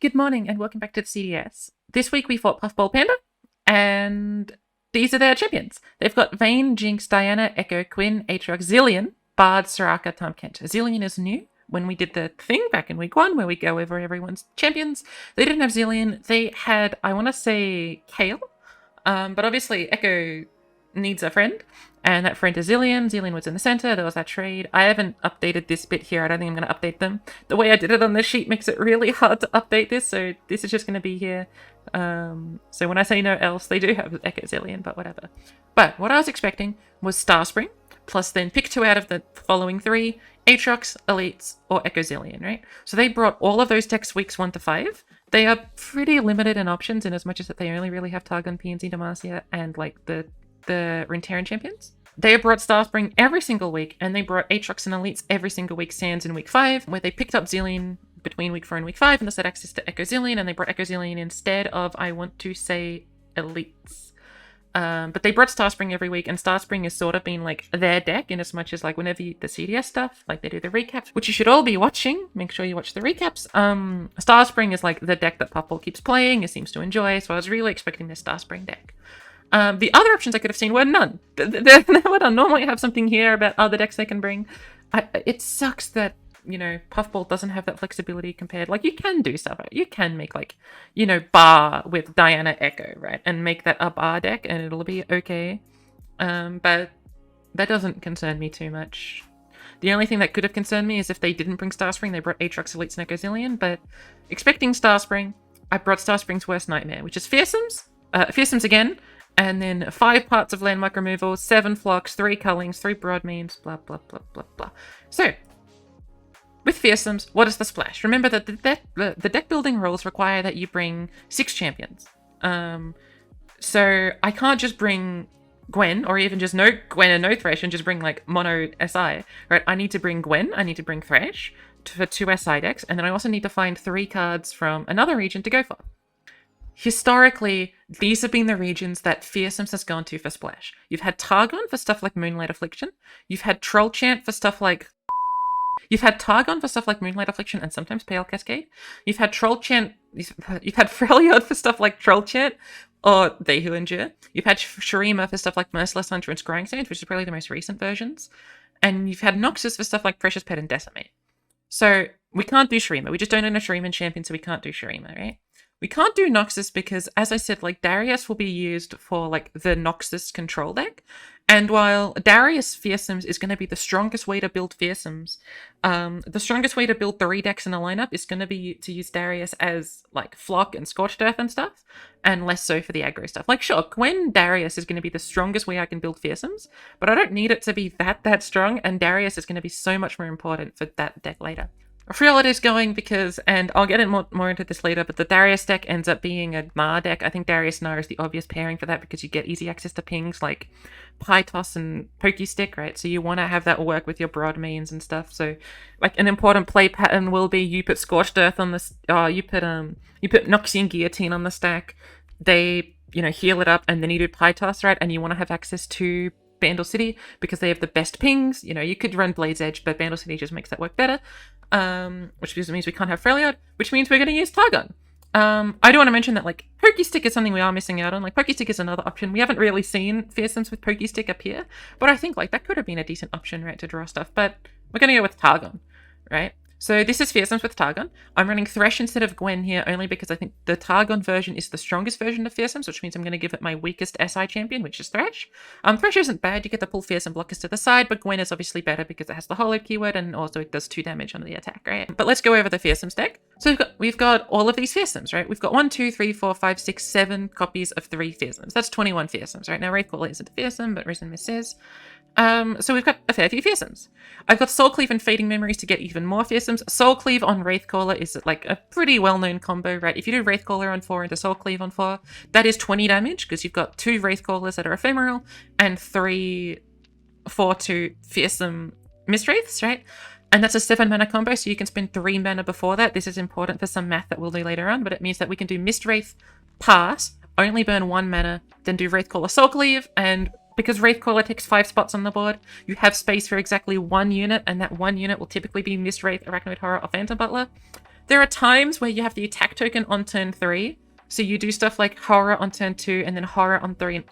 good morning, and welcome back to the CDS. This week we fought Puffball Panda, and these are their champions. They've got Vayne, Jinx, Diana, Echo, Quinn, Aatrox, Zillion, Bard, Soraka, Tom Kent. Zillion is new. When we did the thing back in week 1 where we go over everyone's champions, they didn't have Zillion. They had, I want to say, Kale, but obviously Echo needs a friend, and that friend is Zillion. Zillion was in the center. There was that trade. I haven't updated this bit here. I don't think I'm going to update them. The way I did it on this sheet makes it really hard to update this, so this is just going to be here. So when I say no else, they do have Echo Zillion, but whatever. But what I was expecting was Starspring, plus then pick 2 out of the following 3, Aatrox, Elites, or Echo Zillion, right? So they brought all of those decks weeks 1 to 5. They are pretty limited in options in as much as that they only really have Targon, PNZ, Demacia, and like the Runeterra champions. They brought Starspring every single week, and they brought Aatrox and Elites every single week, sans in week 5, where they picked up Zillion between week 4 and week 5, and this had access to Echo Zillion, and they brought Echo Zillion instead of, I want to say, Elites. But they brought Starspring every week, and Starspring has sort of been like their deck in as much as like whenever the CDS stuff, like they do the recaps, which you should all be watching. Make sure you watch the recaps. Starspring is like the deck that Puffball keeps playing, it seems to enjoy, so I was really expecting this Starspring deck. The other options I could have seen were none. They would normally have something here about other decks they can bring. It sucks that, you know, Puffball doesn't have that flexibility compared. Like, you can do stuff. You can make, like, you know, Bar with Diana Echo, right? And make that a Bar deck and it'll be okay. But that doesn't concern me too much. The only thing that could have concerned me is if they didn't bring Starspring, they brought Aatrox, Elites, and Echo Zillion. But expecting Starspring, I brought Starspring's worst nightmare, which is Fearsomes. Fearsomes again. And then 5 parts of landmark removal, 7 flocks, 3 cullings, 3 broadmeans, blah, blah, blah, blah, blah. So, with Fearsomes, what is the splash? Remember that the deck building rules require that you bring 6 champions. So I can't just bring Gwen, or even just no Gwen and no Thresh, and just bring like mono SI, right? I need to bring Gwen, I need to bring Thresh for 2 SI decks, and then I also need to find 3 cards from another region to go for. Historically, these have been the regions that Fearsomes has gone to for splash. You've had Targon for stuff like Moonlight Affliction. You've had Troll Chant for stuff like... You've had Targon for stuff like Moonlight Affliction and sometimes Pale Cascade. You've had Troll Chant... You've had Freljord for stuff like Troll Chant or They Who Endure. You've had Shurima for stuff like Merciless Hunter and Scrying Sage, which is probably the most recent versions. And you've had Noxus for stuff like Precious Pet and Decimate. So we can't do Shurima. We just don't own a Shuriman champion, so we can't do Shurima, right? We can't do Noxus because, as I said, like, Darius will be used for, like, the Noxus control deck. And while Darius Fearsomes is going to be the strongest way to build Fearsomes, the strongest way to build 3 decks in a lineup is going to be to use Darius as, like, Flock and Scorched Earth and stuff, and less so for the aggro stuff. Like, sure, Gwen Darius is going to be the strongest way I can build Fearsomes, but I don't need it to be that strong, and Darius is going to be so much more important for that deck later. Freljord is going because, and I'll get more into this later, but the Darius deck ends up being a Gnar deck. I think Darius Gnar is the obvious pairing for that because you get easy access to pings like Pie Toss and Pokestick, right? So you want to have that work with your broadmeans and stuff. So, like, an important play pattern will be you put Scorched Earth on this, you put Noxian Guillotine on the stack. They, you know, heal it up, and then you do Pie Toss, right? And you want to have access to Bandle City because they have the best pings. You know, you could run Blade's Edge, but Bandle City just makes that work better. Which means we can't have Freljord, which means we're going to use Targon. I do want to mention that, like, Pokestick is something we are missing out on. Like, Pokestick is another option. We haven't really seen Fearsomes with Pokestick appear, but I think, like, that could have been a decent option, right, to draw stuff. But we're going to go with Targon, right? So this is Fearsomes with Targon. I'm running Thresh instead of Gwen here only because I think the Targon version is the strongest version of Fearsomes, which means I'm going to give it my weakest SI champion, which is Thresh. Thresh isn't bad. You get to pull Fearsome blockers to the side, but Gwen is obviously better because it has the Hollow keyword and also it does 2 damage on the attack, right? But let's go over the Fearsomes deck. So we've got all of these Fearsomes, right? We've got 1, 2, 3, 4, 5, 6, 7 copies of 3 Fearsomes. That's 21 Fearsomes, right? Now Wraithcaller isn't a Fearsome, but Risen Mist is. So we've got a fair few Fearsomes. I've got Soul Cleave and Fading Memories to get even more Fearsomes. Soul Cleave on Wraithcaller is like a pretty well-known combo, right? If you do Wraithcaller on 4 into Soul Cleave on 4, that is 20 damage because you've got 2 Wraithcallers that are ephemeral and 3 4/2 Fearsome Mistwraiths, right? And that's a 7 mana combo, so you can spend 3 mana before that. This is important for some math that we'll do later on, but it means that we can do Mistwraith, pass, only burn 1 mana, then do Wraithcaller Soul Cleave, and because Wraithcaller takes 5 spots on the board, you have space for exactly 1 unit, and that 1 unit will typically be Mistwraith, Arachnoid Horror, or Phantom Butler. There are times where you have the attack token on turn 3. So you do stuff like Horror on turn 2 and then Horror on 3 and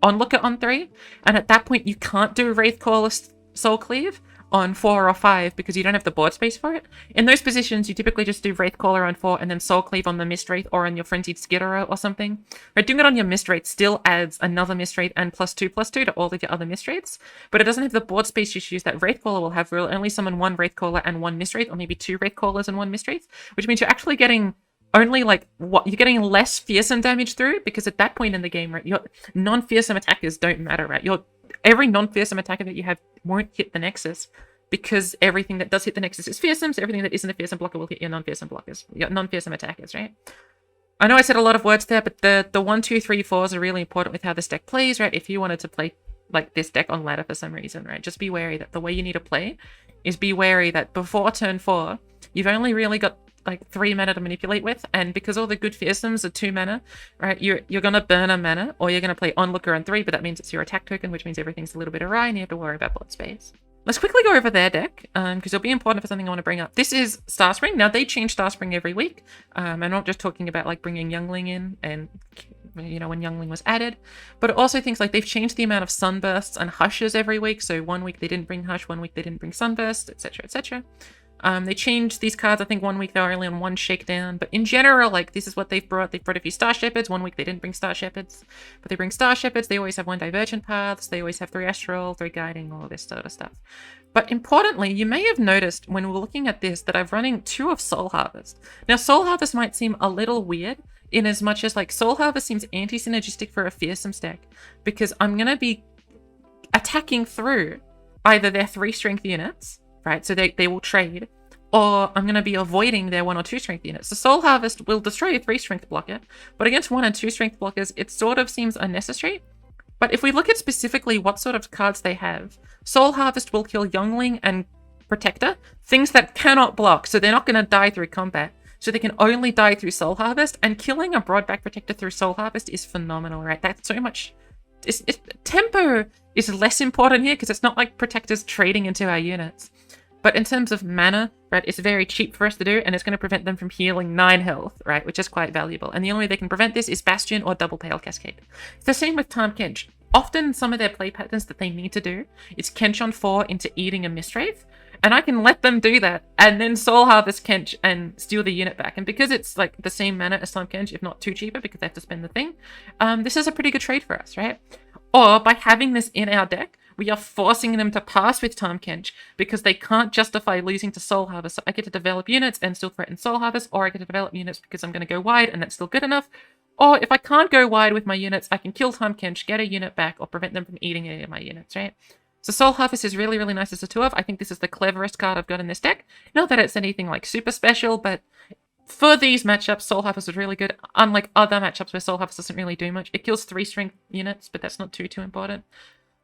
Onlooker on 3. And at that point, you can't do Wraithcall or Soul Cleave on 4 or 5 because you don't have the board space for it. In those positions, you typically just do Wraithcaller on 4 and then Soul Cleave on the Mist Wraith or on your Frenzied Skitterer or something. Right, doing it on your Mist Wraith still adds another Mist Wraith and +2/+2 to all of your other Mist Wraiths, but it doesn't have the board space issues that Wraithcaller will have. We'll only summon 1 Wraithcaller and 1 Mist Wraith, or maybe 2 Wraithcallers and 1 Mist Wraith, which means you're actually getting only like what you're getting less fearsome damage through, because at that point in the game, right, your non-fearsome attackers don't matter, right? Every non-fearsome attacker that you have won't hit the Nexus, because everything that does hit the Nexus is fearsome, so everything that isn't a fearsome blocker will hit your non-fearsome blockers, your non-fearsome attackers, right? I know I said a lot of words there, but the 1, 2, 3, 4s are really important with how this deck plays, right? If you wanted to play like this deck on ladder for some reason, right, just be wary that the way you need to play is be wary that before turn 4, you've only really got like 3 mana to manipulate with, and because all the good fearsomes are 2 mana, right, you're gonna burn a mana, or you're gonna play Onlooker on 3, but that means it's your attack token, which means everything's a little bit awry and you have to worry about board space. Let's quickly go over their deck, because it'll be important for something I want to bring up. This is Starspring. Now, they change Starspring every week. I'm not just talking about like bringing Youngling in and, you know, when Youngling was added, but also things like they've changed the amount of Sunbursts and Hushes every week. So 1 week they didn't bring Hush, 1 week they didn't bring Sunburst, etc., etc. They changed these cards. I think 1 week they were only on 1 Shakedown, but in general, like, this is what they've brought. They've brought a few Star Shepherds. 1 week they didn't bring Star Shepherds, but they bring Star Shepherds. They always have 1 Divergent Paths. They always have 3 Astral, 3 Guiding, all this sort of stuff. But importantly, you may have noticed when we're looking at this that I'm running 2 of Soul Harvest. Now, Soul Harvest might seem a little weird in as much as, like, Soul Harvest seems anti-synergistic for a fearsome stack, because I'm going to be attacking through either their 3 strength units, right, so they will trade, or I'm going to be avoiding their 1 or 2 strength units. So Soul Harvest will destroy a 3 strength blocker, but against 1 and 2 strength blockers, it sort of seems unnecessary. But if we look at specifically what sort of cards they have, Soul Harvest will kill Youngling and Protector, things that cannot block, so they're not going to die through combat. So they can only die through Soul Harvest, and killing a Broadback Protector through Soul Harvest is phenomenal, right? That's so much... tempo is less important here, because it's not like Protectors trading into our units. But in terms of mana, right, it's very cheap for us to do, and it's going to prevent them from healing 9 health, right, which is quite valuable. And the only way they can prevent this is Bastion or Double Pale Cascade. It's the same with Tahm Kench. Often some of their play patterns that they need to do is Kench on 4 into eating a Mist Wraith, and I can let them do that, and then Soul Harvest Kench and steal the unit back. And because it's like the same mana as Tahm Kench, if not too cheaper, because they have to spend the thing, this is a pretty good trade for us, right? Or by having this in our deck, we are forcing them to pass with Tahm Kench because they can't justify losing to Soul Harvest. So I get to develop units and still threaten Soul Harvest, or I get to develop units because I'm going to go wide and that's still good enough. Or if I can't go wide with my units, I can kill Tahm Kench, get a unit back, or prevent them from eating any of my units, right? So Soul Harvest is really, really nice as a 2-of. I think this is the cleverest card I've got in this deck. Not that it's anything like super special, but for these matchups, Soul Harvest is really good. Unlike other matchups where Soul Harvest doesn't really do much. It kills 3 strength units, but that's not too important.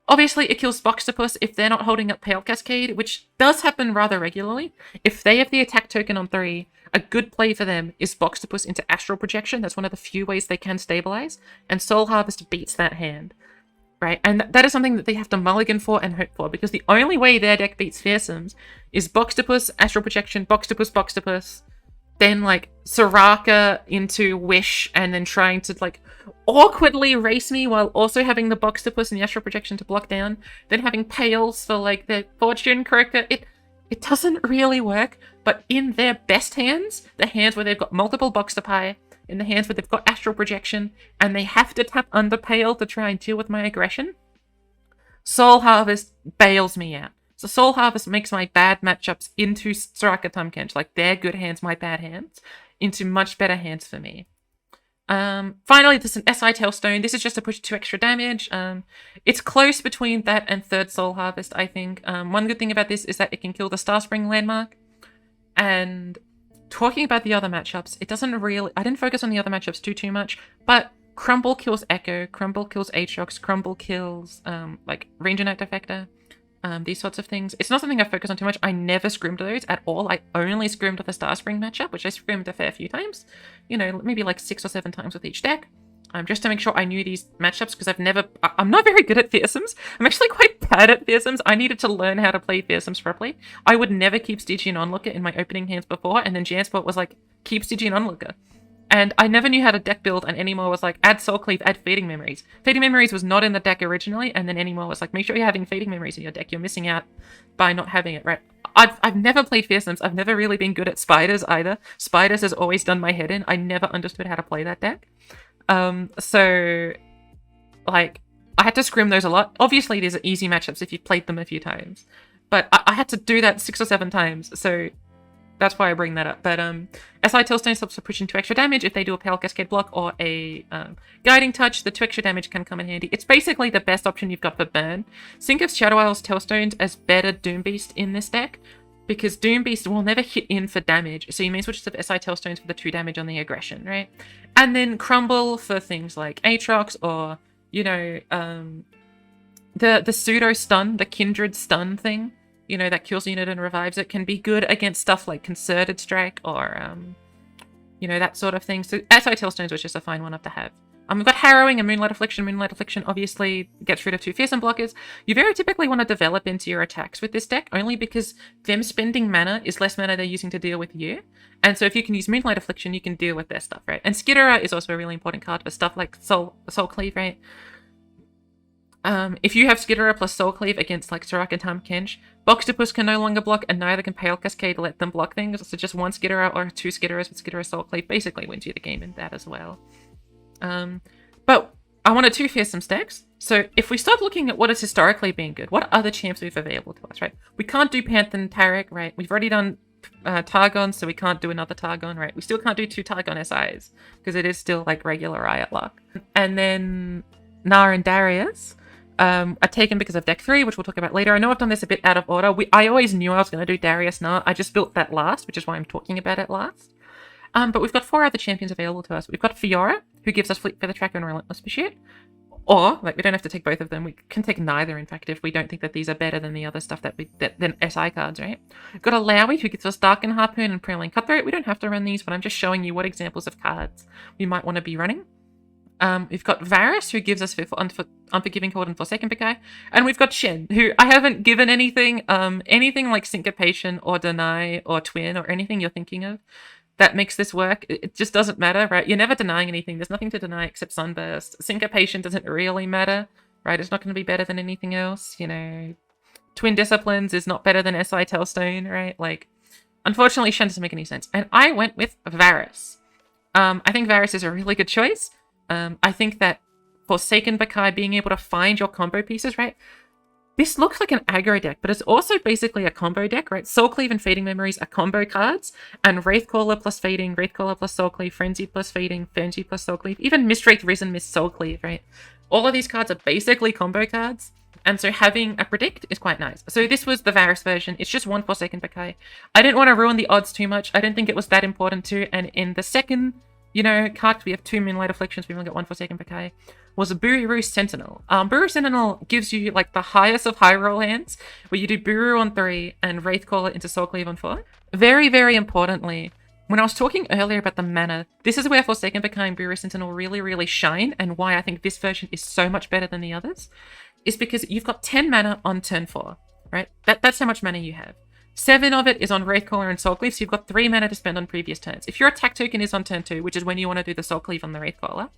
Obviously, it kills Boxtopus if they're not holding up Pale Cascade, which does happen rather regularly. If they have the attack token on 3, a good play for them is Boxtopus into Astral Projection. That's one of the few ways they can stabilize, and Soul Harvest beats that hand, right? And that is something that they have to mulligan for and hope for, because the only way their deck beats Fearsomes is Boxtopus, Astral Projection, Boxtopus, Boxtopus, then like Soraka into Wish, and then trying to like awkwardly race me while also having the Boxtopus and the Astral Projection to block down, then having Pales for like the Fortune Corrector. It doesn't really work, but in their best hands, the hands where they've got multiple Boxtopi, in the hands where they've got Astral Projection, and they have to tap under Pale to try and deal with my aggression, Soul Harvest bails me out. So Soul Harvest makes my bad matchups into Soraka Tahm Kench, like their good hands, my bad hands, into much better hands for me. Finally, there's an SI Tailstone. This is just to push 2 extra damage. It's close between that and 3rd Soul Harvest, I think. One good thing about this is that it can kill the Starspring landmark. And talking about the other matchups, it doesn't really... I didn't focus on the other matchups too much, but Crumble kills Echo, Crumble kills Aatrox, Crumble kills, like, Ranger Knight Defector. These sorts of things. It's not something I focus on too much. I never scrimmed those at all. I only scrimmed the Starspring matchup, which I scrimmed a fair few times. You know, maybe like 6 or 7 times with each deck. just to make sure I knew these matchups, because I'm not very good at fearsomes. I'm actually quite bad at fearsomes. I needed to learn how to play fearsomes properly. I would never keep Stygian Onlooker in my opening hands before, and then Jansport was like, keep Stygian Onlooker. And I never knew how to deck build, and Anymore was like, add Soul Cleave, add Feeding Memories. Feeding Memories was not in the deck originally, and then Anymore was like, make sure you're having Feeding Memories in your deck. You're missing out by not having it, right? I've never played fearsomes. I've never really been good at Spidz either. Spidz has always done my head in. I never understood how to play that deck. So, like, I had to scrim those a lot. Obviously, these are easy matchups if you've played them a few times. But I had to do that 6 or 7 times, so that's why I bring that up. But SI Tailstone stops for pushing 2 extra damage if they do a Pale Cascade block or a Guiding Touch. The 2 extra damage can come in handy. It's basically the best option you've got for burn. Think of Shadow Isle's Tailstones as better Doom Beast in this deck, because Doom Beast will never hit in for damage, so you may as well just have SI Tailstones for the 2 damage on the aggression, right? And then Crumble for things like Aatrox or, you know, the pseudo stun, the kindred stun thing, you know, that kills a unit and revives it, can be good against stuff like Concerted Strike or, you know, that sort of thing. So SI Tailstones was just a fine one up to have. We've got Harrowing and Moonlight Affliction. Moonlight Affliction obviously gets rid of 2 fearsome blockers. You very typically want to develop into your attacks with this deck, only because them spending mana is less mana they're using to deal with you. And so if you can use Moonlight Affliction, you can deal with their stuff, right? And Skitterer is also a really important card for stuff like Soul Cleave, right? If you have Skitterer plus Soul Cleave against like Soraka and Tahm Kench, Boxtopus can no longer block, and neither can Pale Cascade let them block things. So just 1 Skitterer or 2 Skitterers with Skitterer Soul Cleave basically wins you the game in that as well. But I wanted 2 fearsome stacks. So if we start looking at what has historically been good, what other champs we have available to us, right? We can't do Panther Tarek, right? We've already done Targon, so we can't do another Targon, right? We still can't do 2 Targon SIs, because it is still like regular Riot luck. And then Gnar and Darius are taken because of deck 3, which we'll talk about later. I know I've done this a bit out of order. I always knew I was going to do Darius Gnar. I just built that last, which is why I'm talking about it last. But we've got 4 other champions available to us. We've got Fiora, who gives us Fleet Feather Tracker and Relentless Pursuit. Or, like, we don't have to take both of them. We can take neither, in fact, if we don't think that these are better than the other stuff than SI cards, right? We've got Alawi, who gives us Darken Harpoon and Prowling Cutthroat. We don't have to run these, but I'm just showing you what examples of cards we might want to be running. We've got Varus, who gives us Unforgiving Cold and Forsaken Picai. And we've got Shen, who I haven't given anything like Syncopation or Deny or Twin or anything you're thinking of that makes this work. It just doesn't matter, right? You're never denying anything. There's nothing to deny except Sunburst. Syncopation doesn't really matter, right? It's not going to be better than anything else, you know. Twin Disciplines is not better than SI Tailstone, right? Like, unfortunately, Shen doesn't make any sense. And I went with Varus. I think Varus is a really good choice. I think that Forsaken Picai, being able to find your combo pieces, right? This looks like an aggro deck, but it's also basically a combo deck, right? Soul Cleave and Feeding Memories are combo cards, and Wraithcaller plus Feeding, Wraithcaller plus Soul Cleave, Frenzy plus Feeding, Frenzy plus Soul Cleave, even Mistwraith Risen, Miss Soul Cleave, right? All of these cards are basically combo cards, and so having a Predict is quite nice. So this was the Varus version. It's just 1 Forsaken Picai. I didn't want to ruin the odds too much. I didn't think it was that important to, and in the second, you know, card, we have 2 Moonlight Afflictions, we've only got 1 Forsaken Picai, was a Buru Sentinel. Buru Sentinel gives you, like, the highest of high roll hands, where you do Buru on 3 and Wraithcaller into Soul Cleave on 4. Very, very importantly, when I was talking earlier about the mana, this is where Forsaken Picai and Buru Sentinel really, really shine, and why I think this version is so much better than the others, is because you've got 10 mana on turn 4, right? That's how much mana you have. 7 of it is on Wraithcaller and Soul Cleave, so you've got 3 mana to spend on previous turns. If your attack token is on turn 2, which is when you want to do the Soul Cleave on the Wraithcaller,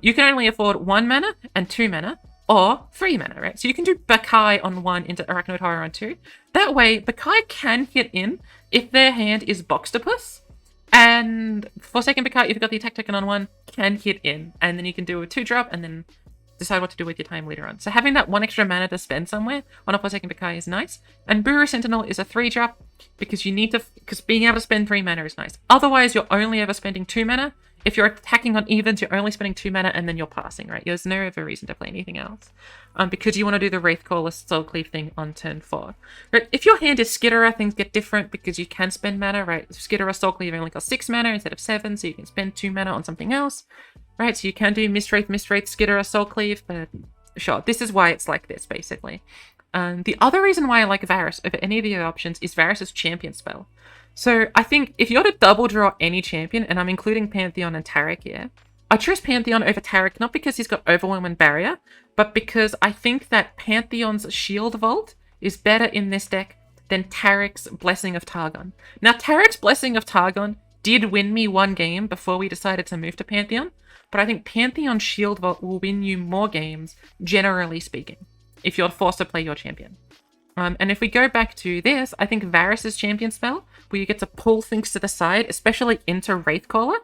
you can only afford 1 mana and 2 mana, or 3 mana, right? So you can do Bakai on 1 into Arachnoid Horror on 2. That way, Bakai can hit in if their hand is Boxtopus, and Forsaken Bakai, if you've got the attack token on 1, can hit in, and then you can do a 2-drop, and then decide what to do with your time later on. So having that 1 extra mana to spend somewhere on a Forsaken Picai is nice. And Buru Sentinel is a 3-drop because being able to spend 3 mana is nice. Otherwise, you're only ever spending 2 mana. If you're attacking on evens, you're only spending 2 mana and then you're passing, right? There's no other reason to play anything else. Because you want to do the Wraithcaller Soul Cleave thing on turn 4. Right? If your hand is Skitterer, things get different because you can spend mana, right? Skitterer Soul Cleave only costs 6 mana instead of 7, so you can spend 2 mana on something else. Right, so you can do Mistwraith, Skitterer, Soul Cleave, but sure, this is why it's like this, basically. The other reason why I like Varus over any of the other options is Varus's champion spell. So I think if you're to double draw any champion, and I'm including Pantheon and Tarek here, I chose Pantheon over Taric, not because he's got Overwhelm and Barrier, but because I think that Pantheon's Shield Vault is better in this deck than Taric's Blessing of Targon. Now, Taric's Blessing of Targon did win me one game before we decided to move to Pantheon, but I think Pantheon Shield Vault will win you more games, generally speaking, if you're forced to play your champion. And if we go back to this, I think Varus's champion spell, where you get to pull things to the side, especially into Wraithcaller,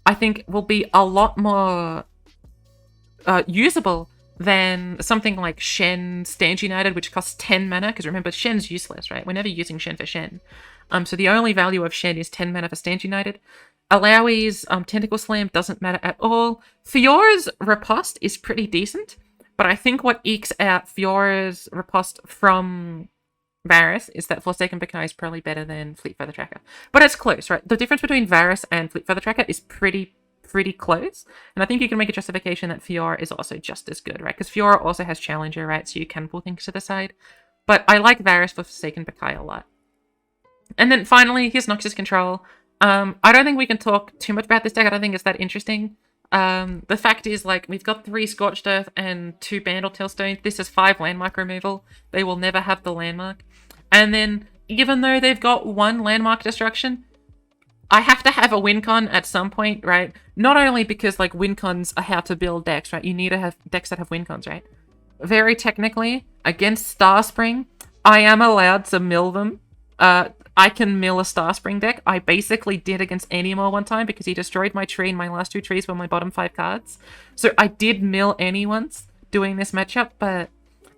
I think will be a lot more usable than something like Shen Stand United, which costs 10 mana, because remember, Shen's useless, right? We're never using Shen for Shen. So the only value of Shen is 10 mana for Stand United. Alawi's Tentacle Slam doesn't matter at all. Fiora's Riposte is pretty decent, but I think what ekes out Fiora's Riposte from Varus is that Forsaken Bakai is probably better than Fleet Feather Tracker. But it's close, right? The difference between Varus and Fleet Feather Tracker is pretty close. And I think you can make a justification that Fiora is also just as good, right? Because Fiora also has Challenger, right? So you can pull things to the side. But I like Varus for Forsaken Bakai a lot. And then finally, here's Noxus Control. I don't think we can talk too much about this deck. I don't think it's that interesting. The fact is, like, we've got 3 Scorched Earth and 2 Bandle Tailstones. This is 5 landmark removal. They will never have the landmark. And then, even though they've got 1 landmark destruction, I have to have a win con at some point, right? Not only because, like, win cons are how to build decks, right? You need to have decks that have win cons, right? Very technically, against Starspring, I am allowed to mill them. I can mill a Starspring deck. I basically did against Animal one time because he destroyed my tree and my last 2 trees were my bottom 5 cards. So I did mill Any once doing this matchup, but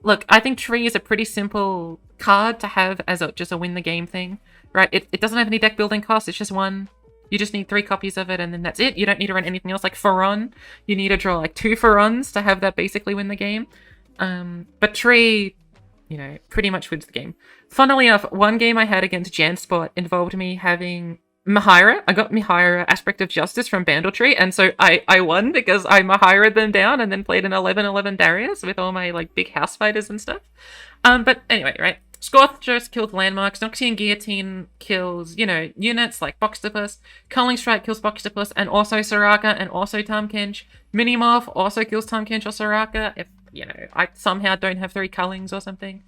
look, I think Tree is a pretty simple card to have as just a win the game thing, right? It doesn't have any deck building costs. It's just 1. You just need 3 copies of it and then that's it. You don't need to run anything else. Like Faron, you need to draw like 2 Farons to have that basically win the game. But Tree, you know, pretty much wins the game. Funnily enough, one game I had against Jansport involved me having Mahaira. I got Mahaira Aspect of Justice from Bandletree, and so I won because I Mahaira'd them down and then played an 11-11 Darius with all my, like, big house fighters and stuff. But anyway, right. Scorch just killed landmarks. Noxian Guillotine kills, you know, units like Boxtopus. Culling Strike kills Boxtopus and also Soraka and also Tahm-Kench. Minimorph also kills Tahm-Kench or Soraka if, you know, I somehow don't have 3 Cullings or something.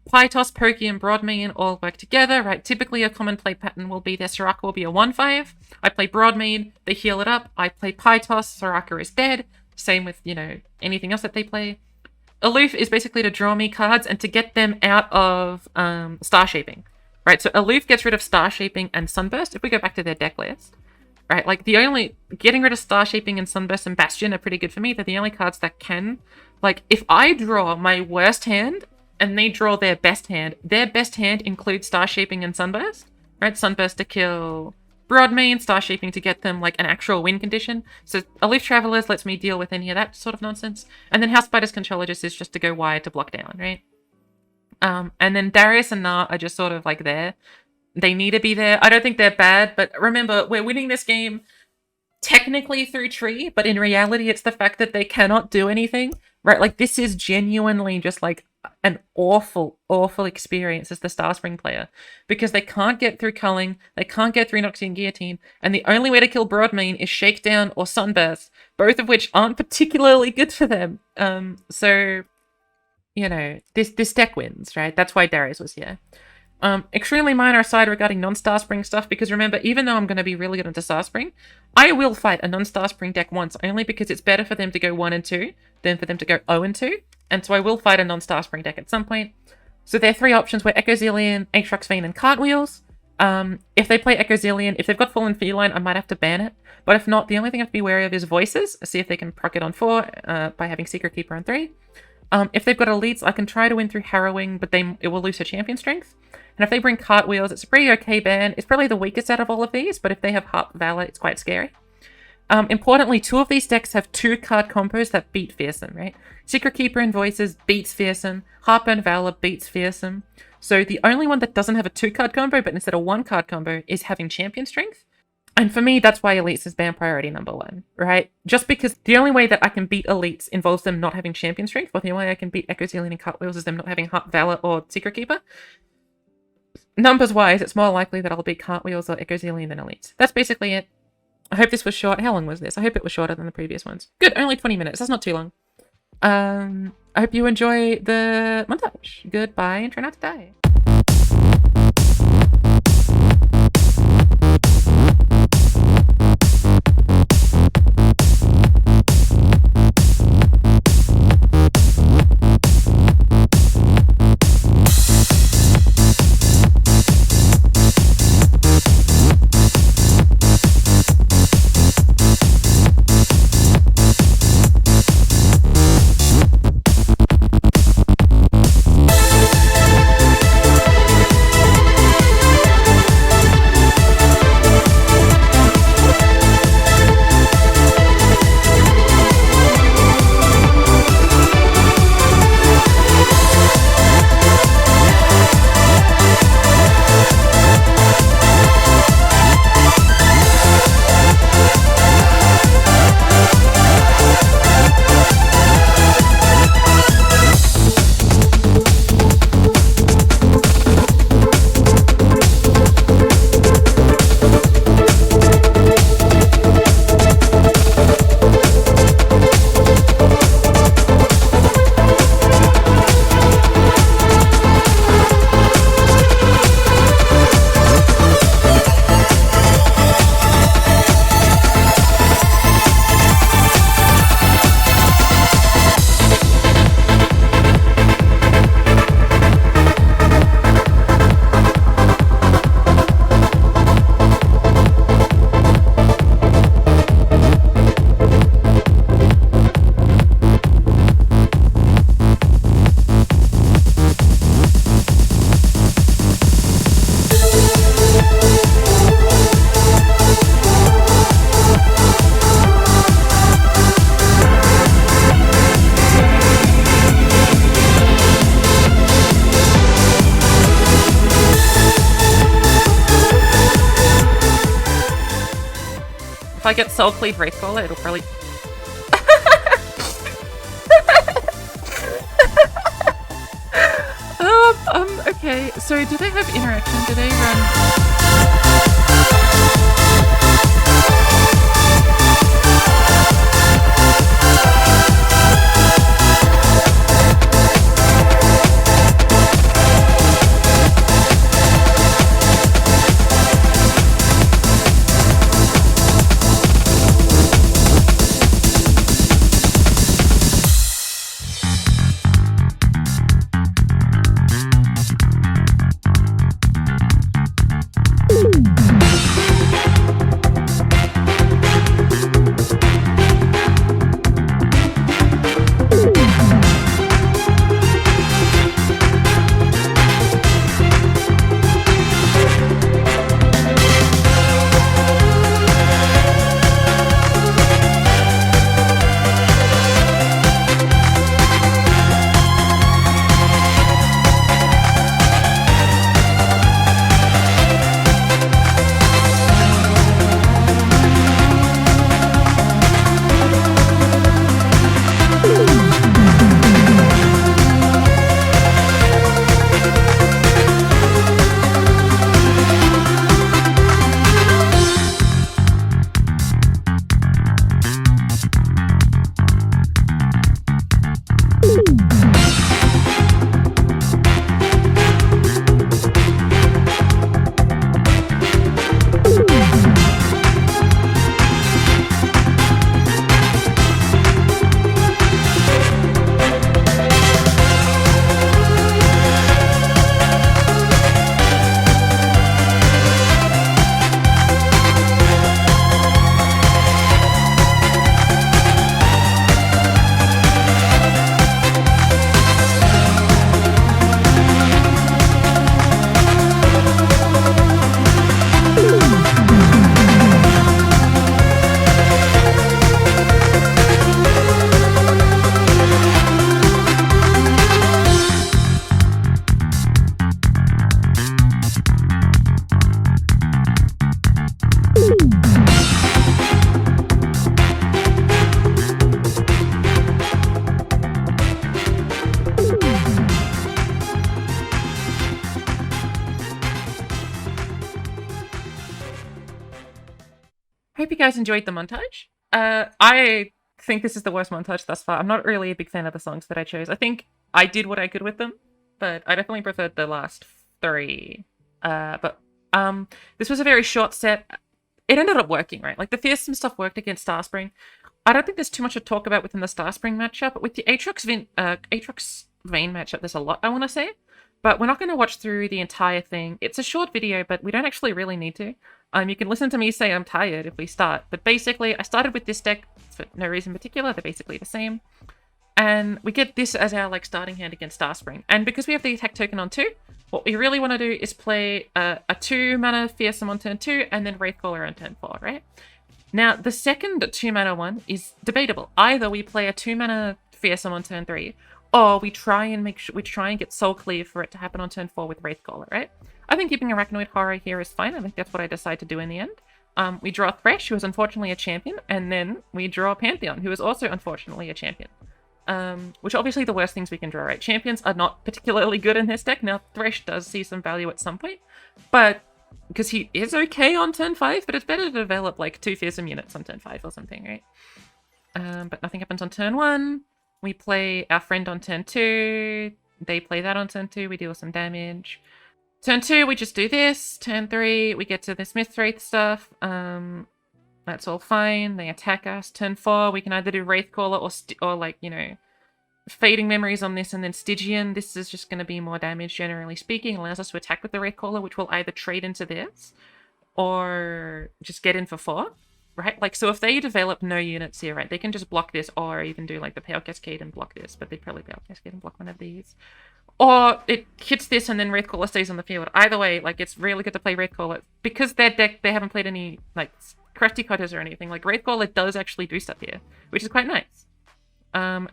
Pytos, Pokey, and Broadmean all work together, right? Typically, a common play pattern will be their Soraka will be a 1-5. I play Broadmean, they heal it up. I play Pytos, Soraka is dead. Same with, you know, anything else that they play. Aloof is basically to draw me cards and to get them out of Star Shaping, right? So Aloof gets rid of Star Shaping and Sunburst. If we go back to their deck list, right? Like, the only... Getting rid of Star Shaping and Sunburst and Bastion are pretty good for me. They're the only cards that can... Like, if I draw my worst hand and they draw their best hand includes Star Shaping and Sunburst, right? Sunburst to kill Broadmean, Star Shaping to get them, like, an actual win condition. So Aloof Travelers lets me deal with any of that sort of nonsense. And then House Spider's Controller just is just to go wide to block down, right? And then Darius and Na are just sort of, like, there. They need to be there. I don't think they're bad, but remember, we're winning this game technically through Tree, but in reality, it's the fact that they cannot do anything, right? Like, this is genuinely just, like, an awful, awful experience as the Starspring player, because they can't get through Culling, they can't get through Noxian Guillotine, and the only way to kill Broadmean is Shakedown or Sunburst, both of which aren't particularly good for them. So, you know, this deck wins, right? That's why Darius was here. Extremely minor aside regarding non-Starspring stuff, because remember, even though I'm going to be really good into Starspring, I will fight a non-Starspring deck once, only because it's better for them to go 1 and 2 than for them to go 0 and 2, and so I will fight a non-Starspring deck at some point. So their 3 options were Echozillion, Aatrox Vein, and Cartwheels. If they play Echozillion, if they've got Fallen Feline, I might have to ban it, but if not, the only thing I have to be wary of is Voices, see if they can proc it on 4 by having Secret Keeper on 3. If they've got Elites, I can try to win through Harrowing, but it will lose her Champion Strength. And if they bring Cartwheels, it's a pretty okay ban. It's probably the weakest out of all of these, but if they have Harp Valor, it's quite scary. Importantly, 2 of these decks have 2 card combos that beat Fearsome, right? Secret Keeper and Voices beats Fearsome. Harp and Valor beats Fearsome. So the only one that doesn't have a 2-card combo, but instead a 1-card combo, is having Champion Strength. And for me, that's why Elites is ban priority number 1, right? Just because the only way that I can beat Elites involves them not having Champion Strength, or the only way I can beat Echozillion and Cartwheels is them not having Harp Valor or Secret Keeper. Numbers-wise, it's more likely that I'll beat Cartwheels or Echozillion than Elites. That's basically it. I hope this was short. How long was this? I hope it was shorter than the previous ones. Good, only 20 minutes. That's not too long. I hope you enjoy the montage. Goodbye and try not to die. If I get Soul Cleave Wraithcaller, it'll probably... Okay, so do they have interaction? Do they run... guys enjoyed the montage. I think this is the worst montage thus far. I'm not really a big fan of the songs that I chose. I think I did what I could with them, but I definitely preferred the last 3. But this was a very short set. It ended up working, right? Like, the fearsome stuff worked against Starspring. I don't think there's too much to talk about within the Starspring matchup, but with the Aatrox Vayne matchup, there's a lot I want to say. But we're not going to watch through the entire thing. It's a short video, but we don't actually really need to. You can listen to me say I'm tired if we start. But basically, I started with this deck for no reason particular. They're basically the same. And we get this as our starting hand against Starspring. And because we have the attack token on 2, what we really want to do is play a 2-mana Fearsome on turn 2 and then Wraithcaller on turn 4, right? Now, the second 2-mana one is debatable. Either we play a 2-mana Fearsome on turn 3, or we try and get Soul Cleave for it to happen on turn 4 with Wraithcaller, right? I think keeping Arachnoid Horror here is fine. I think that's what I decide to do in the end. We draw Thresh, who is unfortunately a champion, and then we draw Pantheon, who is also unfortunately a champion. Which are obviously the worst things we can draw, right? Champions are not particularly good in this deck. Now, Thresh does see some value at some point, but because he is okay on turn 5, but it's better to develop 2 fearsome units on turn 5 or something, right? But nothing happens on turn 1. We play our friend on turn 2. They play that on turn 2. We deal some damage. Turn 2, we just do this. Turn 3, we get to the Smithwraith stuff. That's all fine. They attack us. Turn 4, we can either do Wraithcaller or Fading Memories on this and then Stygian. This is just going to be more damage, generally speaking. Allows us to attack with the Wraithcaller, which will either trade into this or just get in for 4, right? So if they develop no units here, right, they can just block this or even do the Pale Cascade and block this, but they'd probably Pale Cascade and block one of these. Or it hits this and then Wraithcaller stays on the field. Either way, it's really good to play Wraithcaller. Because their deck, they haven't played any, Crusty Cutters or anything. Wraithcaller does actually do stuff here, which is quite nice.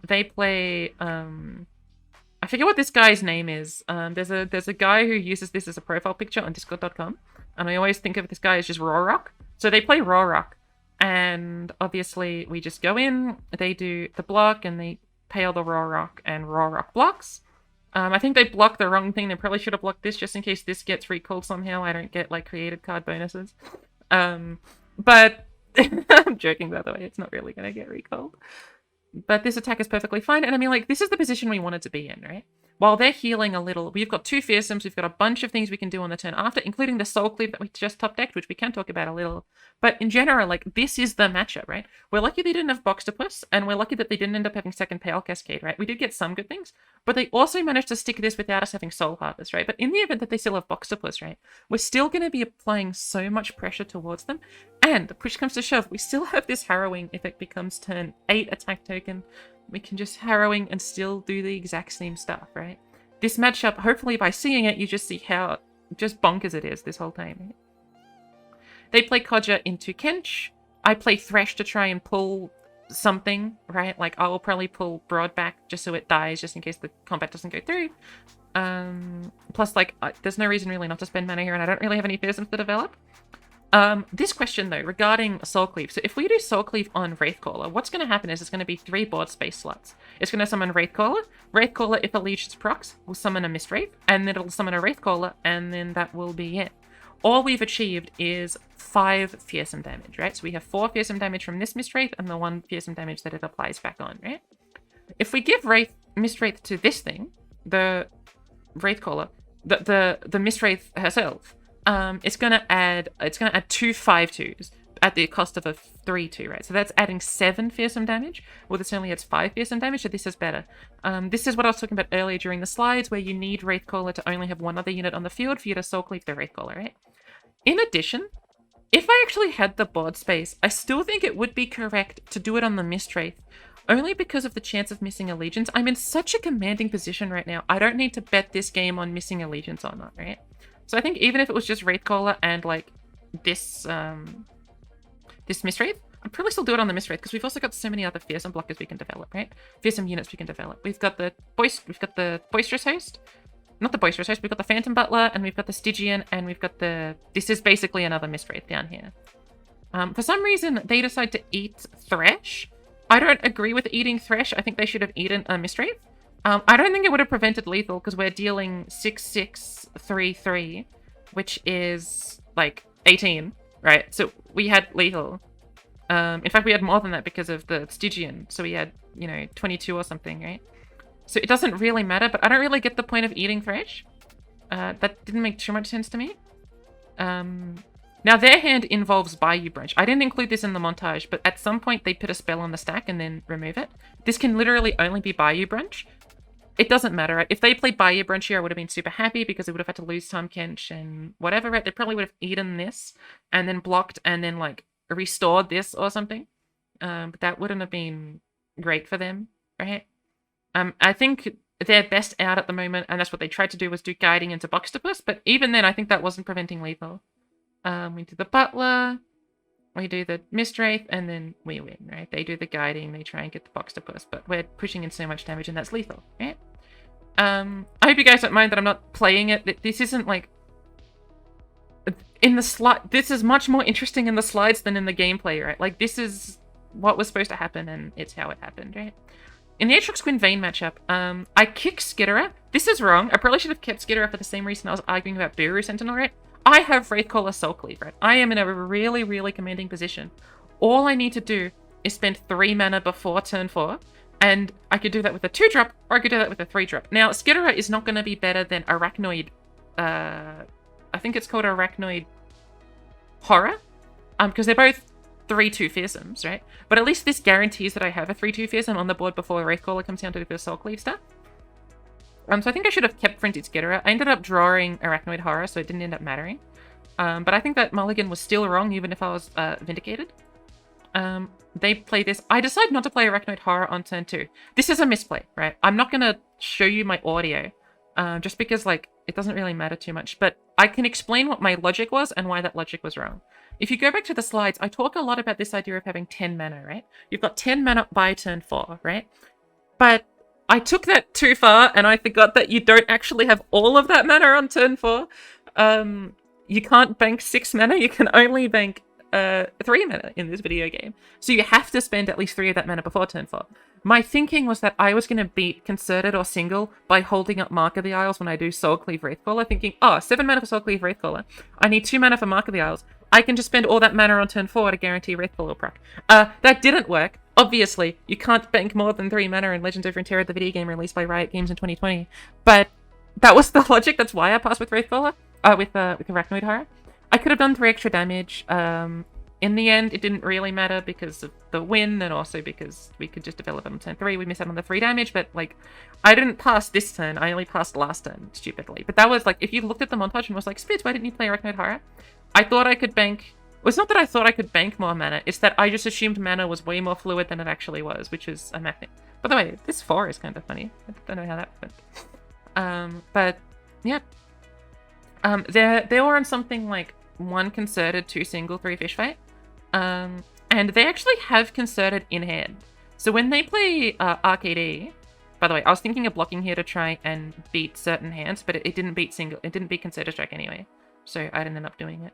They play, I forget what this guy's name is. There's a guy who uses this as a profile picture on Discord.com, and I always think of this guy as just Raw Rock. So they play Raw Rock, and obviously we just go in, they do the block, and they pale the Raw Rock, and Raw Rock blocks. I think they blocked the wrong thing. They probably should have blocked this just in case this gets recalled somehow. I don't get created card bonuses. But I'm joking, by the way. It's not really going to get recalled. But this attack is perfectly fine. And I mean, this is the position we wanted to be in, right? While they're healing a little, we've got 2 Fearsomes, we've got a bunch of things we can do on the turn after, including the Soul Cleave that we just top decked, which we can talk about a little. But in general, this is the matchup, right? We're lucky they didn't have Boxtopus, and we're lucky that they didn't end up having second Pale Cascade, right? We did get some good things, but they also managed to stick this without us having Soul Harvest, right? But in the event that they still have Boxtopus, right, we're still going to be applying so much pressure towards them. And push comes to shove, we still have this Harrowing if it becomes turn 8 attack token. We can just Harrowing and still do the exact same stuff, right? This matchup, hopefully by seeing it, you just see how just bonkers it is this whole time. Right? They play Codger into Kench. I play Thresh to try and pull something, right? I will probably pull Broadback just so it dies, just in case the combat doesn't go through. Plus, there's no reason really not to spend mana here, and I don't really have any Fearsomes to develop. This question, though, regarding Soul Cleave. So if we do Soul Cleave on Wraithcaller, what's going to happen is it's going to be 3 board space slots. It's going to summon Wraithcaller. Wraithcaller, if Allegiance procs, will summon a Mistwraith, and then it'll summon a Wraithcaller, and then that will be it. All we've achieved is 5 Fearsome damage, right? So we have 4 Fearsome damage from this Mistwraith, and the 1 Fearsome damage that it applies back on, right? If we give Mistwraith to this thing, the Wraithcaller, the Mistwraith herself, it's gonna add 2 5/2s at the cost of a 3/2, right? So that's adding 7 Fearsome damage. Well, this only adds 5 Fearsome damage, so this is better. This is what I was talking about earlier during the slides, where you need Wraithcaller to only have 1 other unit on the field for you to Soul Cleave the Wraithcaller, right? In addition, if I actually had the board space, I still think it would be correct to do it on the Mistwraith, only because of the chance of missing Allegiance. I'm in such a commanding position right now. I don't need to bet this game on missing Allegiance or not, right? So I think even if it was just Wraithcaller and this this Mistwraith, I'd probably still do it on the Mistwraith because we've also got so many other Fearsome blockers we can develop, right? Fearsome units we can develop. We've got the Boisterous Host, not the Boisterous Host. We've got the Phantom Butler, and we've got the Stygian, and we've got the. This is basically another Mistwraith down here. For some reason, they decide to eat Thresh. I don't agree with eating Thresh. I think they should have eaten a Mistwraith. I don't think it would have prevented lethal because we're dealing 6/6/3/3, which is 18, right? So we had lethal. In fact, we had more than that because of the Stygian. So we had, you know, 22 or something, right? So it doesn't really matter, but I don't really get the point of eating Thresh. That didn't make too much sense to me. Now, their hand involves Bayou Branch. I didn't include this in the montage, but at some point they put a spell on the stack and then remove it. This can literally only be Bayou Branch. It doesn't matter, right? If they played Bayou Branch here, I would have been super happy because they would have had to lose Tahm Kench and whatever, right? They probably would have eaten this and then blocked and then, like, restored this or something. But that wouldn't have been great for them, right? I think they're best out at the moment, and that's what they tried to do, was do guiding into Boxtopus, but even then, I think that wasn't preventing lethal. We do the Butler, we do the Mistwraith, and then we win, right? They do the guiding, they try and get the Boxtopus, but we're pushing in so much damage, and that's lethal, right? I hope you guys don't mind that I'm not playing it. This isn't like... in the slide, this is much more interesting in the slides than in the gameplay, right? Like, this is what was supposed to happen, and it's how it happened, right? In the Aatrox Quinn Vayne matchup, I kick Skitterer. This is wrong. I probably should have kept Skitterer for the same reason I was arguing about Buru Sentinel, right? I have Wraithcaller Soul Cleave, right? I am in a really, really commanding position. All I need to do is spend 3 mana before turn 4, and I could do that with a 2-drop, or I could do that with a 3-drop. Now, Skitterer is not going to be better than Arachnoid, I think it's called Arachnoid Horror, because they're both 3-2 fearsomes, right? But at least this guarantees that I have a 3-2 fearsome on the board before Wraithcaller comes down to do the Soul Cleave stuff. So I think I should have kept Frenzied Skitterer. I ended up drawing Arachnoid Horror, so it didn't end up mattering. But I think that mulligan was still wrong, even if I was vindicated. They play this. I decide not to play Arachnoid Horror on turn 2. This is a misplay, right? I'm not going to show you my audio, just because, like, it doesn't really matter too much. But I can explain what my logic was and why that logic was wrong. If you go back to the slides, I talk a lot about this idea of having 10 mana, right? You've got 10 mana by turn 4, right? But I took that too far, and I forgot that you don't actually have all of that mana on turn 4. You can't bank 6 mana, you can only bank 3 mana in this video game. So you have to spend at least 3 of that mana before turn 4. My thinking was that I was going to beat Concerted or Single by holding up Mark of the Isles when I do Soul Cleave Wraithcaller, thinking, oh, 7 mana for Soul Cleave Wraithcaller. I need 2 mana for Mark of the Isles. I can just spend all that mana on turn 4 to guarantee Wraithcaller proc. That didn't work. Obviously, you can't bank more than 3 mana in Legends of Runeterra, the video game released by Riot Games in 2020. But that was the logic. That's why I passed with Wraithcaller, with Arachnoid Horror. I could have done 3 extra damage. In the end, it didn't really matter because of the win, and also because we could just develop it on turn 3. We missed out on the 3 damage, but, like, I didn't pass this turn. I only passed last turn, stupidly. But that was, like, if you looked at the montage and was like, Spidz, why didn't you play Arachnoid Horror? I thought I could bank... Well, it's not that I thought I could bank more mana, it's that I just assumed mana was way more fluid than it actually was, which is a mad thing. By the way, this 4 is kind of funny. I don't know how that happened. But, yeah. They were on something like 1 Concerted, 2 Single, 3 Fish Fight. And they actually have Concerted in hand. So when they play Arcade, by the way, I was thinking of blocking here to try and beat certain hands, but it didn't beat Single. It didn't beat Concerted Strike anyway. So I didn't end up doing it.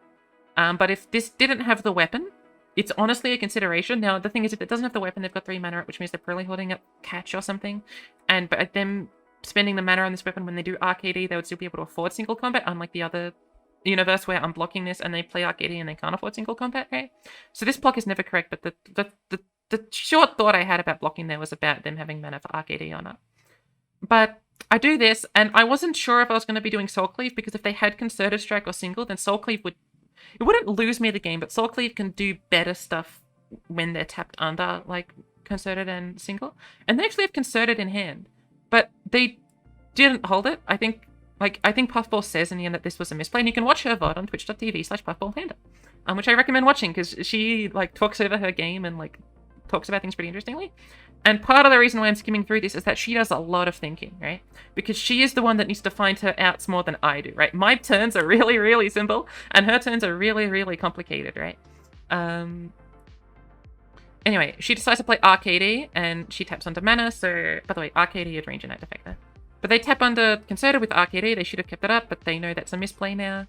But if this didn't have the weapon, it's honestly a consideration. Now, the thing is, if it doesn't have the weapon, they've got 3 mana, which means they're probably holding up Catch or something. And but them spending the mana on this weapon when they do Arcade, they would still be able to afford single combat, unlike the other universe where I'm blocking this and they play Arcade and they can't afford single combat, right? So this block is never correct, but the short thought I had about blocking there was about them having mana for Arcade or not. But I do this, and I wasn't sure if I was going to be doing Soul Cleave, because if they had Concerted Strike or Single, then Soul Cleave would... It wouldn't lose me the game, but Soul Cleave can do better stuff when they're tapped under, like Concerted and Single. And they actually have Concerted in hand. But they didn't hold it. I think Puffball says in the end that this was a misplay, and you can watch her VOD on twitch.tv/PuffballPanda, which I recommend watching, because she, like, talks over her game and, like, talks about things pretty interestingly. And part of the reason why I'm skimming through this is that she does a lot of thinking, right? Because she is the one that needs to find her outs more than I do, right? My turns are really, really simple, and her turns are really, really complicated, right? Anyway, she decides to play Arcade, and she taps onto mana, so... By the way, Arcade had range in that defector. But they tap under Concerted with Arcade, they should have kept it up, but they know that's a misplay now.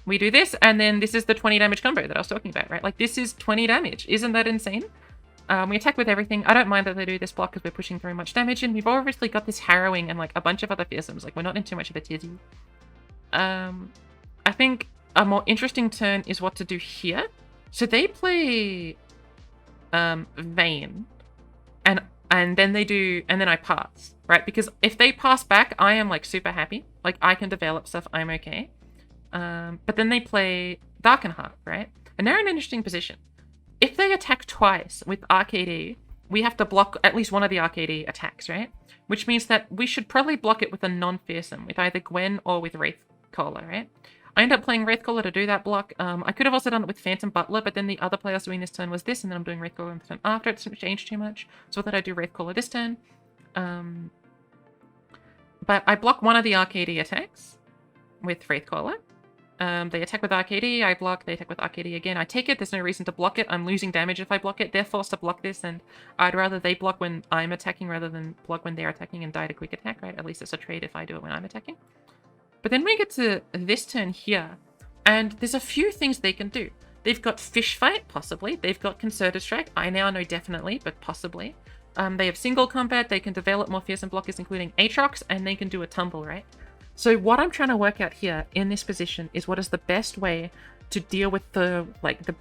We do this, and then this is the 20 damage combo that I was talking about, right? Like, this is 20 damage. Isn't that insane? We attack with everything. I don't mind that they do this block because we're pushing very much damage, and we've obviously got this Harrowing and, like, a bunch of other fearsomes. Like, we're not in too much of a tizzy. I think a more interesting turn is what to do here. So they play Vayne, and then I pass, right? Because if they pass back, I am like super happy. Like I can develop stuff, I'm okay. But then they play Darkenheart, right? And they're in an interesting position. If they attack twice with RKD, we have to block at least one of the RKD attacks, right? Which means that we should probably block it with a non-fearsome, with either Gwen or with Wraithcaller, right? I end up playing Wraithcaller to do that block. I could have also done it with Phantom Butler, but then the other play I was doing this turn was this, and then I'm doing Wraithcaller in the turn after. It didn't change too much, so I thought I'd do Wraithcaller this turn. But I block one of the RKD attacks with Wraithcaller. They attack with RKD, I block, they attack with RKD again. I take it, there's no reason to block it. I'm losing damage if I block it. They're forced to block this, and I'd rather they block when I'm attacking rather than block when they're attacking and die to quick attack, right? At least it's a trade if I do it when I'm attacking. But then we get to this turn here, and there's a few things they can do. They've got Fish Fight, possibly. They've got Concerted Strike. I now know definitely, but possibly. They have Single Combat, they can develop more fearsome blockers, including Aatrox, and they can do a Tumble, right? So what I'm trying to work out here in this position is what is the best way to deal with the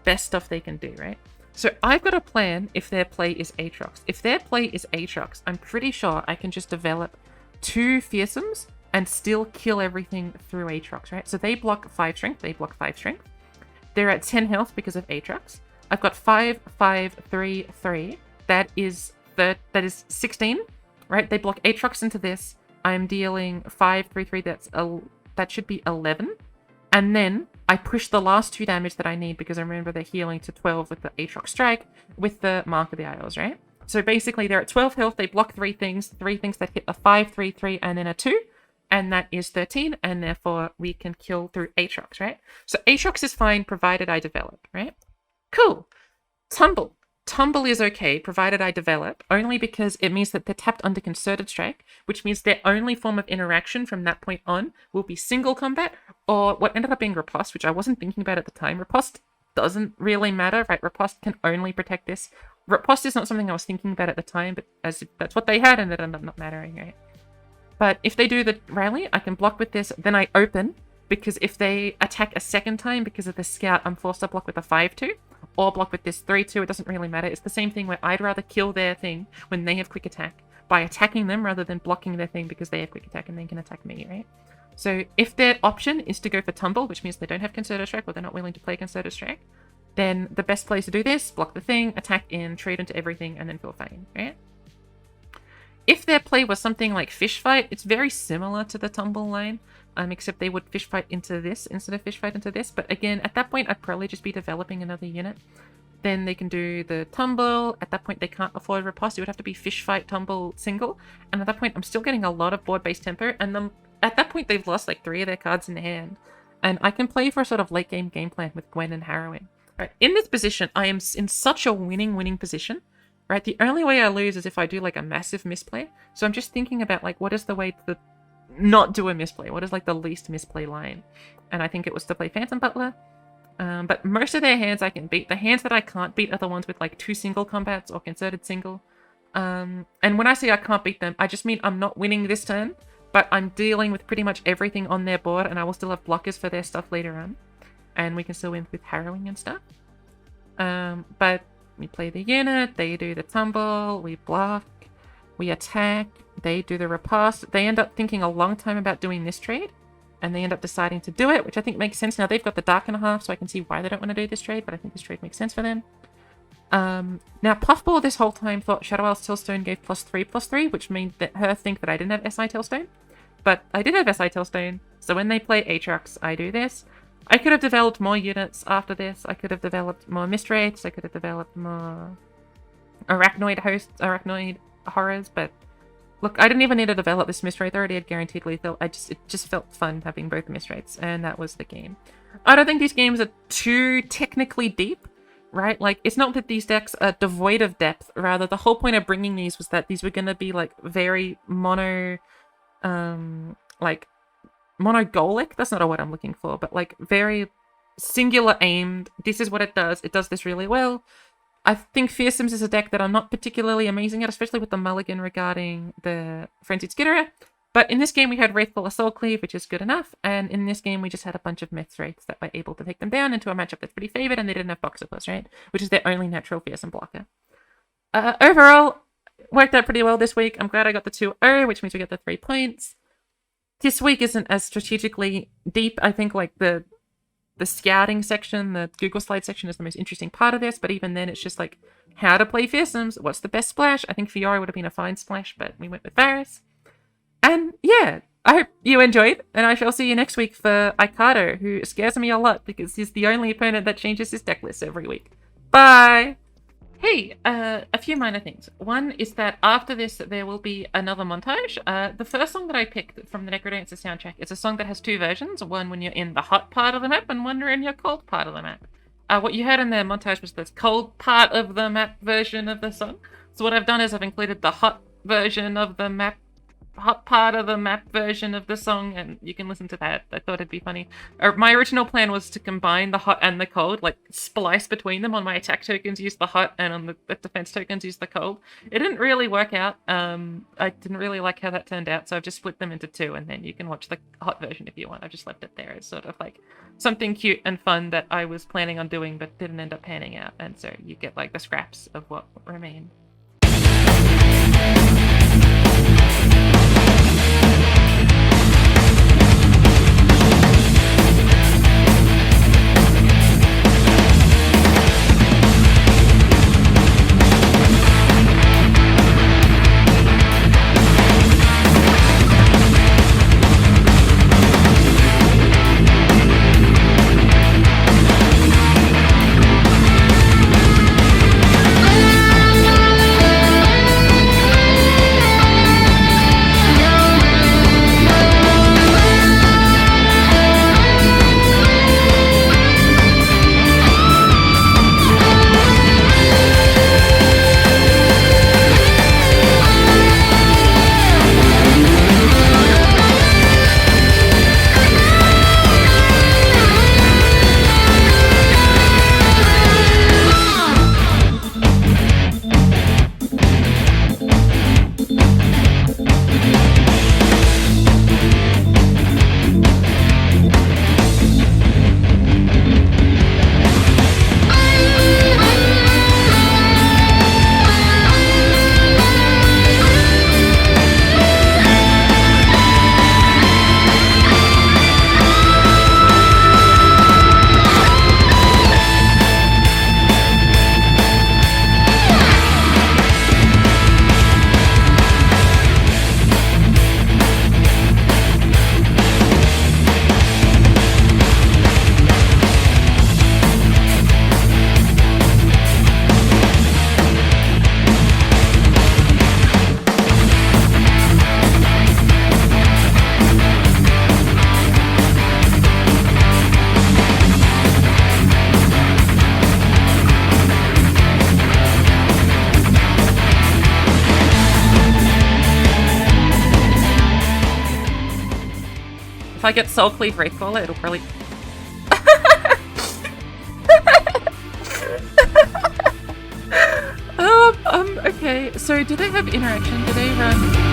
best stuff they can do, right? So I've got a plan if their play is Aatrox. If their play is Aatrox, I'm pretty sure I can just develop 2 fearsomes and still kill everything through Aatrox, right? So they block 5 strength, they block 5 strength. They're at 10 health because of Aatrox. I've got 5, 5, 3, 3. That is 16, right? They block Aatrox into this. I'm dealing 5, 3, 3. That should be 11. And then I push the last 2 damage that I need because I remember they're healing to 12 with the Aatrox Strike with the Mark of the Isles, right? So basically they're at 12 health. They block 3 things that hit a 5, 3, 3, and then a 2. And that is 13. And therefore we can kill through Aatrox, right? So Aatrox is fine provided I develop, right? Cool. Tumble. Tumble is okay, provided I develop, only because it means that they're tapped under Concerted Strike, which means their only form of interaction from that point on will be single combat, or what ended up being Riposte, which I wasn't thinking about at the time. Riposte doesn't really matter, right? Riposte can only protect this. Riposte is not something I was thinking about at the time, but as that's what they had, and it ended up not mattering, right? But if they do the rally, I can block with this, then I open, because if they attack a second time because of the Scout, I'm forced to block with a 5-2. Or block with this 3-2, it doesn't really matter. It's the same thing where I'd rather kill their thing when they have quick attack by attacking them rather than blocking their thing because they have quick attack and they can attack me, right? So if their option is to go for Tumble, which means they don't have Concerted Strike or they're not willing to play Concerted Strike, then the best place to do this, block the thing, attack in, trade into everything, and then feel fine, right? If their play was something like Fish Fight, it's very similar to the Tumble line, except they would Fish Fight into this instead of Fish Fight into this. But again, at that point, I'd probably just be developing another unit. Then they can do the Tumble. At that point, they can't afford Riposte. It would have to be Fish Fight, Tumble, Single. And at that point, I'm still getting a lot of board-based tempo. And at that point, they've lost like 3 of their cards in hand. And I can play for a sort of late-game game plan with Gwen and Harrowing. Right. In this position, I am in such a winning position. Right, the only way I lose is if I do like a massive misplay. So I'm just thinking about like what is the way to not do a misplay? What is like the least misplay line? And I think it was to play Phantom Butler. But most of their hands I can beat. The hands that I can't beat are the ones with like 2 single combats or concerted single. And when I say I can't beat them, I just mean I'm not winning this turn, but I'm dealing with pretty much everything on their board, and I will still have blockers for their stuff later on. And we can still win with Harrowing and stuff. But we play the unit, they do the Tumble, we block, we attack, they do the Riposte. They end up thinking a long time about doing this trade, and they end up deciding to do it, which I think makes sense. Now they've got the Darkenheart, so I can see why they don't want to do this trade, but I think this trade makes sense for them. Now Puffball this whole time thought Shadow Isles Tailstone gave +3/+3, which made her think that I didn't have SI Tailstone. But I did have SI Tailstone, so when they play Aatrox, I do this. I could have developed more units after this. I could have developed more Mistwraiths. I could have developed more Arachnoid Horrors, but look, I didn't even need to develop this Mistwraith. I already had guaranteed lethal. It just felt fun having both Mistwraiths, and that was the game. I don't think these games are too technically deep, right? Like, it's not that these decks are devoid of depth. Rather, the whole point of bringing these was that these were going to be, like, very monogolic. That's not a word I'm looking for, but like very singular aimed. This is what it does. It does this really well. I think Fearsomes is a deck that I'm not particularly amazing at, especially with the mulligan regarding the Frenzied Skitterer. But in this game we had Wraithful Soul Cleave, which is good enough. And in this game we just had a bunch of Mistwraiths that were able to take them down into a matchup that's pretty favored, and they didn't have Boxopus, right? Which is their only natural Fearsome blocker. Overall, worked out pretty well this week. I'm glad I got the 2-0, which means we get the 3 points. This week isn't as strategically deep. I think like the scouting section, the Google slide section is the most interesting part of this, but even then it's just like how to play fearsomes, what's the best splash. I think Fiora would have been a fine splash, but we went with Varus. And yeah, I hope you enjoyed, and I shall see you next week for Ikato, who scares me a lot because he's the only opponent that changes his deck list every week. Bye! Hey, a few minor things. One is that after this, there will be another montage. The first song that I picked from the Necrodancer soundtrack is a song that has 2 versions, one when you're in the hot part of the map and one when you're in your cold part of the map. What you heard in the montage was the cold part of the map version of the song. So what I've done is I've included the hot version of the map, hot part of the map version of the song, and you can listen to that. I thought it'd be funny. My original plan was to combine the hot and the cold, like splice between them. On my attack tokens use the hot, and on the defense tokens use the cold. It didn't really work out. I didn't really like how that turned out, so I've just split them into 2, and then you can watch the hot version if you want. I've just left it there as sort of like something cute and fun that I was planning on doing but didn't end up panning out, and so you get like the scraps of what remained. If I get Soul Cleave Wraithcaller, it'll probably... Okay, so do they have interaction? Do they run...